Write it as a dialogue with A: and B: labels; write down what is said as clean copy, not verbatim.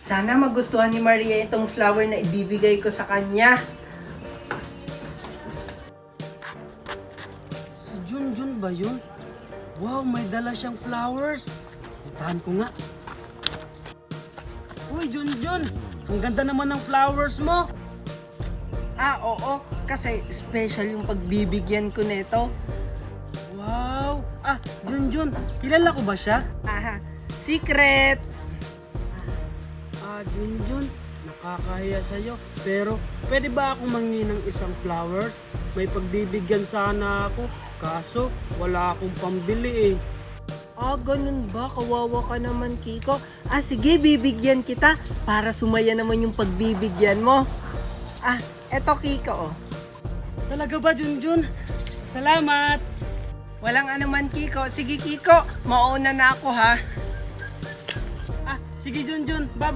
A: Sana magustuhan ni Maria itong flower na ibibigay ko sa kanya.
B: Si Junjun ba yun? Wow, may dala siyang flowers. Puntahan ko nga. Uy, Junjun! Ang ganda naman ng flowers mo.
A: Oo. Kasi special yung pagbibigyan ko nito.
B: Wow! Junjun, kilala ko ba siya?
A: Secret!
B: Junjun, nakakahiya sa'yo. Pero, pwede ba akong manghingi ng isang flowers? May pagbibigyan sana ako. Kaso, wala akong pambili eh.
A: Ganun ba? Kawawa ka naman, Kiko. Sige, bibigyan kita para sumaya naman yung pagbibigyan mo. Eto, Kiko,
B: Talaga ba, Junjun? Salamat!
A: Walang anuman, Kiko. Sige, Kiko, mauna na ako, ha?
B: Sige, Junjun. Bye!